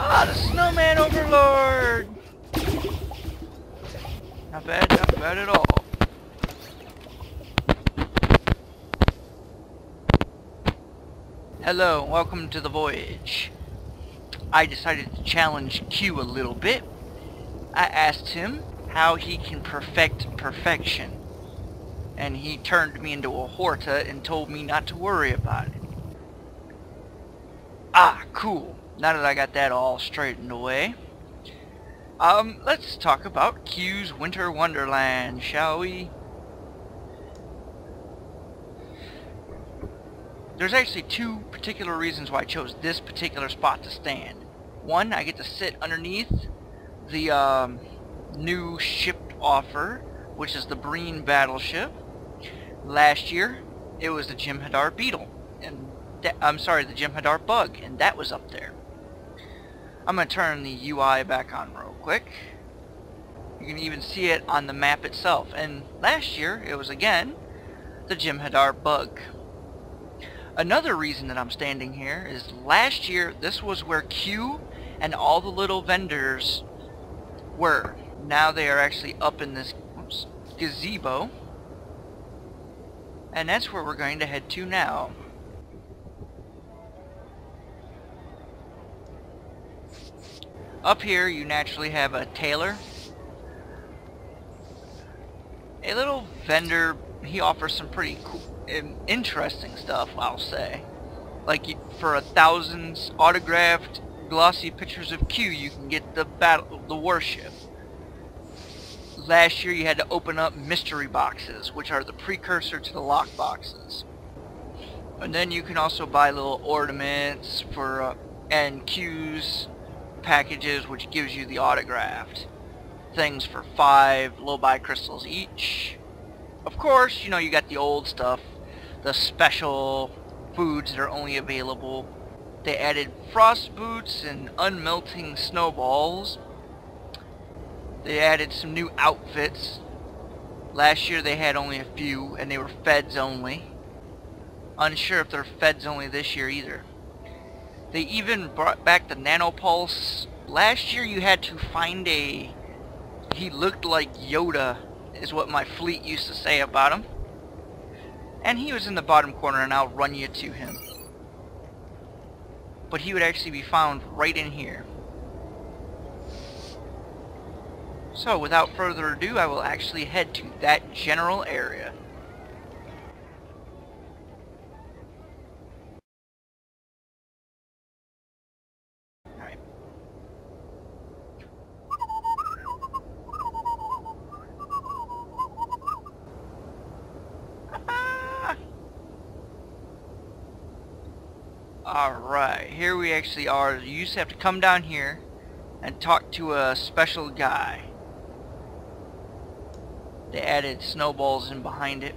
Ah, the snowman overlord! Not bad at all. Hello, and welcome to the voyage. I decided to challenge Q a little bit. I asked him how he can perfect perfection, and he turned me into a Horta and told me not to worry about it. Ah, cool. Now that I got that all straightened away, let's talk about Q's Winter Wonderland, shall we? There's actually two particular reasons why I chose this particular spot to stand. One, I get to sit underneath the new ship offer, which is the Breen battleship. Last year, it was the Jem'Hadar Beetle, and I'm sorry, the Jem'Hadar Bug, and that was up there. I'm gonna turn the UI back on real quick. You can even see it on the map itself. And last year, it was again the Jem'Hadar Bug. Another reason that I'm standing here is last year, this was where Q and all the little vendors were. Now they are actually up in this gazebo. And that's where we're going to head to now. Up here, you naturally have a tailor. A little vendor. He offers some pretty cool, interesting stuff, I'll say. Like for 1,000 autographed, glossy pictures of Q, you can get the warship. Last year, you had to open up mystery boxes, which are the precursor to the lock boxes. And then you can also buy little ornaments for and Q's packages, which gives you the autographed things for 5 low-buy crystals each. Of course, you know, you got the old stuff, the special foods that are only available. They added frost boots and unmelting snowballs. They added some new outfits. Last year they had only a few, and they were feds only. Unsure if they're feds only this year either. They even brought back the nanopulse. Last year you had to find he looked like Yoda, is what my fleet used to say about him. And he was in the bottom corner, and I'll run you to him. But he would actually be found right in here. So without further ado, I will actually head to that general area. Alright. Alright, here we actually are. You just have to come down here and talk to a special guy. They added snowballs in behind it.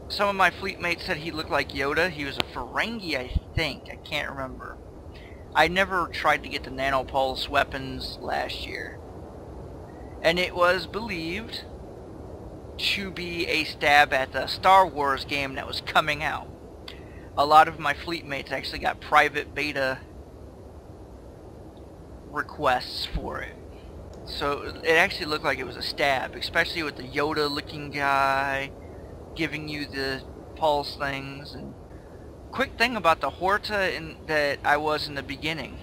Some of my fleet mates said he looked like Yoda. He was a Ferengi, I think. I can't remember. I never tried to get the nanopulse weapons last year. And it was believed to be a stab at the Star Wars game that was coming out. A lot of my fleet mates actually got private beta requests for it. So it actually looked like it was a stab, especially with the Yoda looking guy giving you the pulse things. And quick thing about the Horta that I was in the beginning.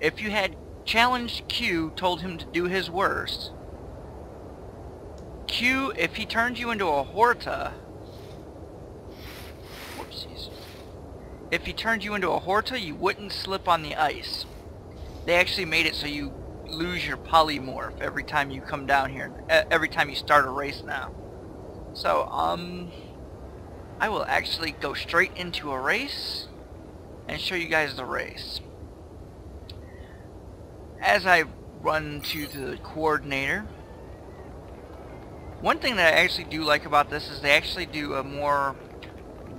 If you had challenged Q, told him to do his worst, Q, if he turned you into a Horta, whoopsies. If he turned you into a Horta, you wouldn't slip on the ice. They actually made it so you lose your polymorph every time you come down here, every time you start a race now. So, I will actually go straight into a race and show you guys the race. As I run to the coordinator, one thing that I actually do like about this is they actually do a more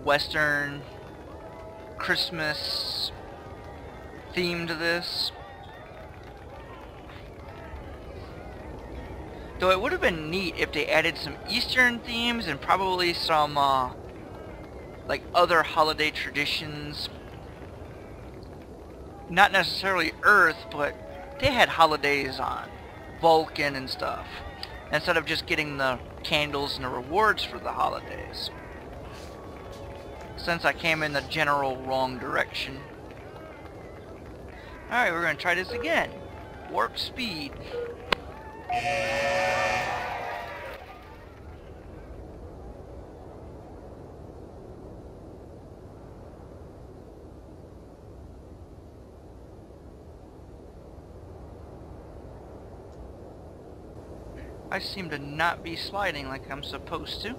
Western Christmas theme to this. Though it would have been neat if they added some Eastern themes and probably some like other holiday traditions. not necessarily Earth, but they had holidays on Vulcan and stuff, instead of just getting the candles and the rewards for the holidays. Since I came in the general wrong direction. Alright, we're going to try this again. Warp speed. I seem to not be sliding like I'm supposed to.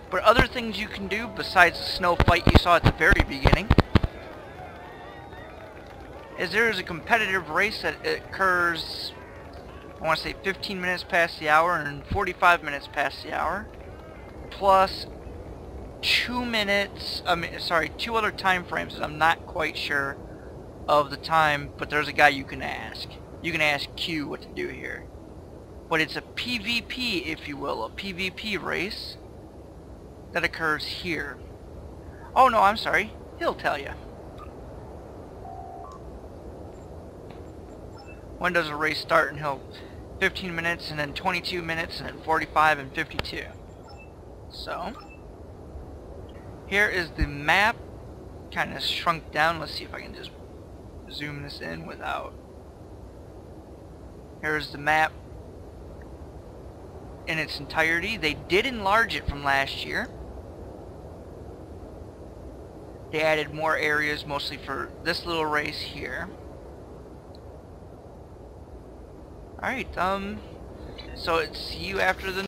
But other things you can do besides the snow fight you saw at the very beginning is there is a competitive race that occurs, I want to say 15 minutes past the hour and 45 minutes past the hour, plus 2 minutes, two other time frames that I'm not quite sure of the time, but there's a guy you can ask. You can ask Q what to do here. But it's a PvP, if you will, a PvP race that occurs here. Oh no, I'm sorry. He'll tell you. When does a race start? And he'll 15 minutes and then 22 minutes and then 45 and 52. So here is the map, kind of shrunk down. Let's see if I can just zoom this in without. Here's the map in its entirety. They did enlarge it from last year. They added more areas, mostly for this little race here. Alright, so it's see you after the